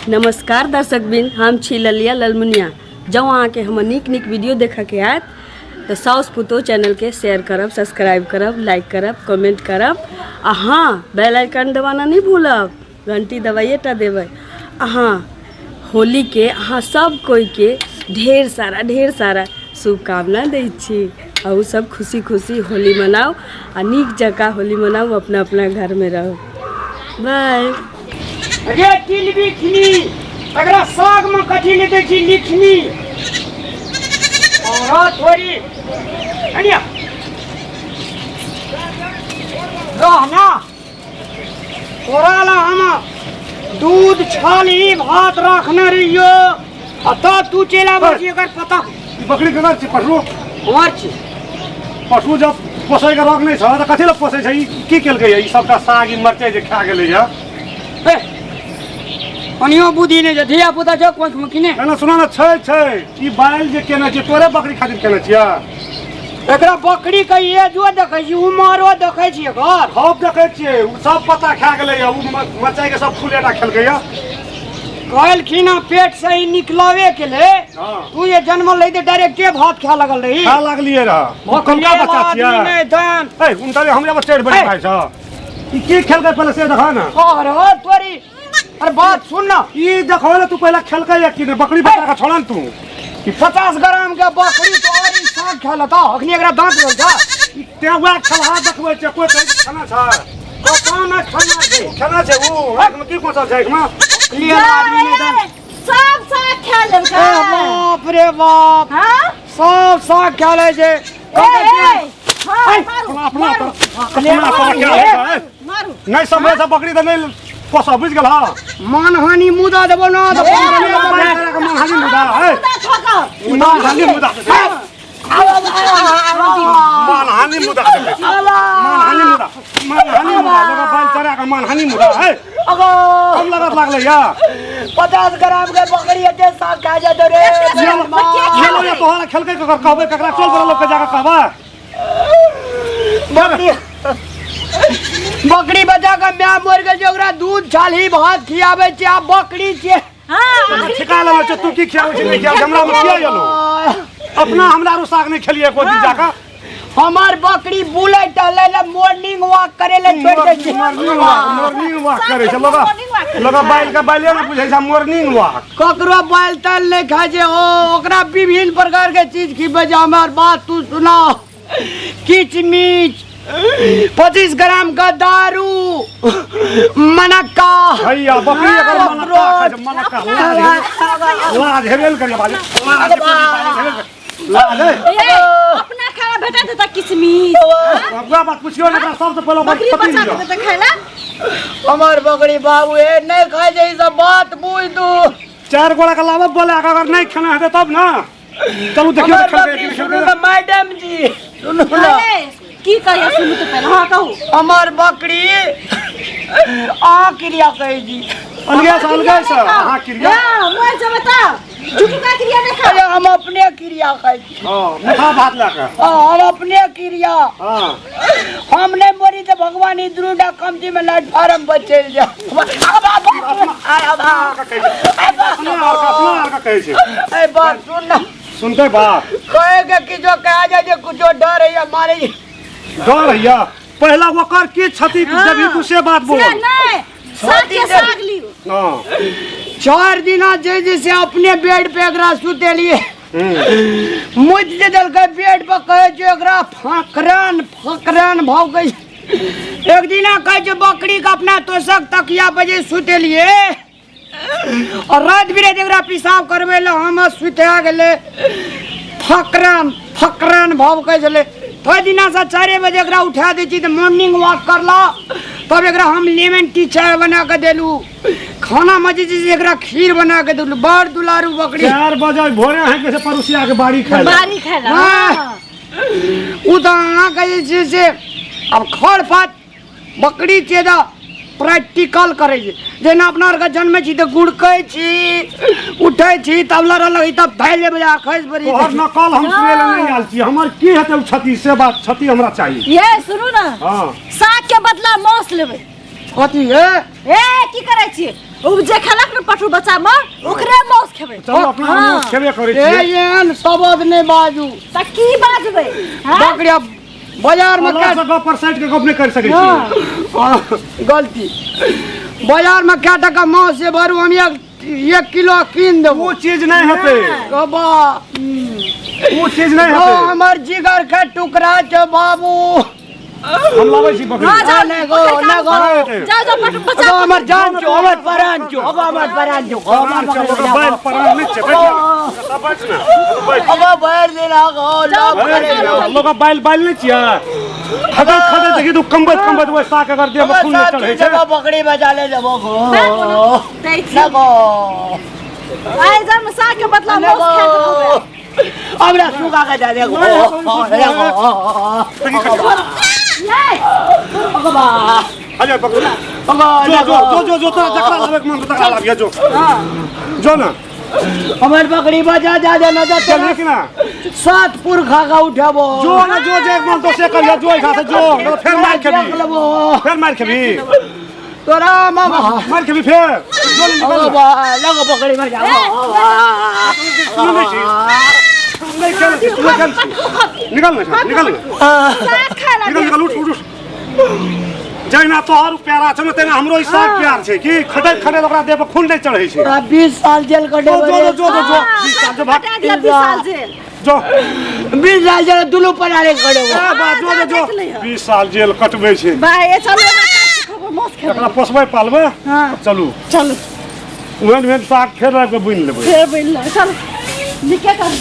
नमस्कार दर्शक बिन, हम छी ललिया ललमुनिया। जब अहाँ के हम निक वीडियो देखा के आयत तो साउस पुतो चैनल के शेयर करब, सब्सक्राइब करब, लाइक करब, कमेंट करब। हाँ, बेल आइकन दबाना नहीं भूलब, घंटी दबाइए टा देवे। हाँ, होली के अहाँ सब कोई के ढेर सारा शुभकामना दै छी। और सब खुशी खुशी होली मनाओ आ निक जगह होली मनाओ, अपना अपना घर में रहो। बाय। अरे तिलबी खिनी अगला साग में कथी ले दै छी लिखनी और थोड़ी अनिया रहना तोरा ला हम दूध छाली भात रखने रहियो अत तू चला बची अगर पता बकरी के छी पशु मार छी पशु जब पोसै के रख नहीं छ त कथि ल पोसै छै की केलकै ई सबटा साग मरचाई जे खा गेलै या अनियो बुद्धि ने जे धिया पुता छ कोख में किने एना सुना न छै ई बाइल जे केने छै तोरे बकरी खातिर केने छिया। एकरा बकरी के एजो देखै छी, उमरो देखै छी, घर खूब देखै छियै उ सब पता खा गेलै या उ मरचाई के सब फूलेटा खेलकै या। कहलखिन पेट से ही निकलवे के ले तू ये जन्म ले दे डायरेक्टे भात खा लगल रही खा लागलिए रहा कलका बच्चा छिया नहीं धन ए उनतरे हमरा बच्चा बड़ी खाइ छ ई की खेलकै पहले से देखा ना। अरे तोरी अरे बात सुन ना, ई देखो ना तू पहले खेलकै या कि बकरी बच्चा का छोड़न तू 50 ग्राम के बकरी तो और ई साग खेला था अखनी एकरा दांत रोल था ई तेवा खलहा देखबै छै कोई खाना छ तो काम खाना दे खाना छै उ एक में की कोसा छै में लिए आदमी ने दन सब साग खा ले का। बाप रे बाप हां सब साग खा ले जे मारू नहीं सब ऐसा बकरी तो नहीं पोसा बुझ गेल हां मानहानि मुदा देबो ना तो मानहानि मुदा है मानहानि मुदा मानहानि मुदा लगा बाल चरा का मानहानि मुदा है अगो कम लागत लागले या 50 ग्राम के बकरी के साग खा जा तो रे खेलो या तोहरा खेलकै ककर कहबै ककरा चल बड़ा लोग के जाके कहबा बकरी बचा के मैं मर गए ओकरा दूध छाली भात खियाबे छै आ बकरी छै। हां ठिका लेले छ तू की खियाबै छै नहीं खिया हमरा में किया येलो अपना हमरा रो साग नहीं खेलिए को दिन जाका हमार बकरी बुलेट ले मॉर्निंग वॉक करे ले छोड़ दे छै मॉर्निंग वॉक करे छ लगा बाइल का बाइले ना बुझै छ मॉर्निंग वॉक ककरो बाइल तल ले खा जे ओ ओकरा विभिन्न प्रकार के चीज खिबे जे हमार बात तू सुना किचमिच 25 ग्राम का दारू मनक्का भैया बकरी अगर मनक्का लाज हेबेल करिया बाजे लाज अपना खाना भेटा देता किशमिश अगला बात पूछियो ना सबसे पहले बकरी बचा देता खाना। हमार बकरी बाबू ए नहीं खाए जे ई सब बात बुझ तू 4 गोला का लावा बोले अगर नहीं खाना है तब ना चलो देखियो खेल मैडम जी सुनो ना की कहिया सुनु तो पहले हां कहू हमार बकरी आ क्रिया कहे जी अलगे से हां क्रिया हां मोर से बता झूठू का क्रिया देखा अरे हम अपने क्रिया कहे जी हां मुखा भात लाका हम अपने क्रिया हां हम नहीं मरी तो भगवान इद्रुडा कमती में लाट फार्म बचल जा अपना कहे छै ए बात सुन ना सुनते बात कहेगा कि जो कहा जाए जो कुछ डर है या मारे डर भैया पहला वकर की क्षति जब तू से बात बोल नहीं साग के साग लियो हां 4 दिन जैसे अपने बेड पे एकरा सुते लिए मुझ जे दल के बेड पे कहे जो एकरा फकरान भाव गई एक दिन कहे जो बकरी का अपना तोशक तकिया पे जे सुते लिए और रात बिरात एकरा पेशाब करबे ले हम सुते गेले फकरान भाव कहे चले थोड़े दिना से 4 बजे एकरा उठा दी तो मॉर्निंग वॉक करला तब एकरा हम लेमन टी चाय बना के देलू खाना मजे से एकरा खीर बना के देलू बड़ दुलारू बकरी 4 बजे भोरे है कैसे पड़ोसिया के बाड़ी खाला उ तो अहाँ कहे से अब खड़ फाट बकरी चेदा प्रैक्टिकल करे छै जेना अपना आर के जन्मे छी त गुड़कै छी उठै छी तबला रहल तब धैले बजा खैस पड़ी तोहर नकल हम सुने ले नहीं आल छी हमर की हेतै क्षति से बात क्षति हमरा चाहिए ये सुनू ना हां साग के बदला मौस लेबै कथी है ए की करे छी उ जे खेलक न पठु बच्चा में ओकरे मौस खेबै चलो अपना मौस खेबे करै ए छी एहन शब्द नहीं बाजू त की बाजबै बकरिया बाजार में अल्लाह से गप पर साइड के गप नहीं कर सकै छी गलती बाजार में क्या टका मांस से भरू हम 1 किलो कीन देबो वो चीज नहीं हेतै कबा वो चीज नहीं ओ हेतै हमर जिगर के टुकड़ा छ बाबू हम लाबै छी बकरी नहीं गो जा पठु बच्चा अब हमर जान छ हमर परान छ अब हमर परान छ हमर बैल पर नहीं छै बैठ ना बैठ अब बैठ देना गो लोग बैल बैल नहीं छिया खदे खदे देखि तू कंबत वो साक अगर दे खून नहीं चढ़ै छै बकरी बचा ले जबो गो दै छी लगो आइ जा में साग के बदला मौस खा के होबै हमरा सुगा के जा देखो भगवा अरे बकरी जो तो जकरा लावे के मन तो तकरा लाविया जो ना हमर बकरी बजा जा न जा चल कि ना 7 पुरखा का उठाबो जो ना जो जे मन तो से कर जो खा से जो फिर मार खेबी तोरा मामा मार खेबी फिर जो निकल लगो बकरी मर जा नहीं खेल निकल साग खाला निकल उठ जैना तोहर प्यारा छ न तेना हमरो ई साग प्यार छै कि खटे ओकरा देह पर खून नहीं चढ़ै छै 20 साल जेल कटे जो 20 साल जो भाग 20 साल जेल जो 20 साल जेल दुलू पनारे खड़े जो 20 साल जेल कटबै छै भाई चलो मौस खेबै एकरा पोसबै पालबै हां चलू चलो उहेन साग खेर के बुनि लेबै फिर बोल चलो निके कर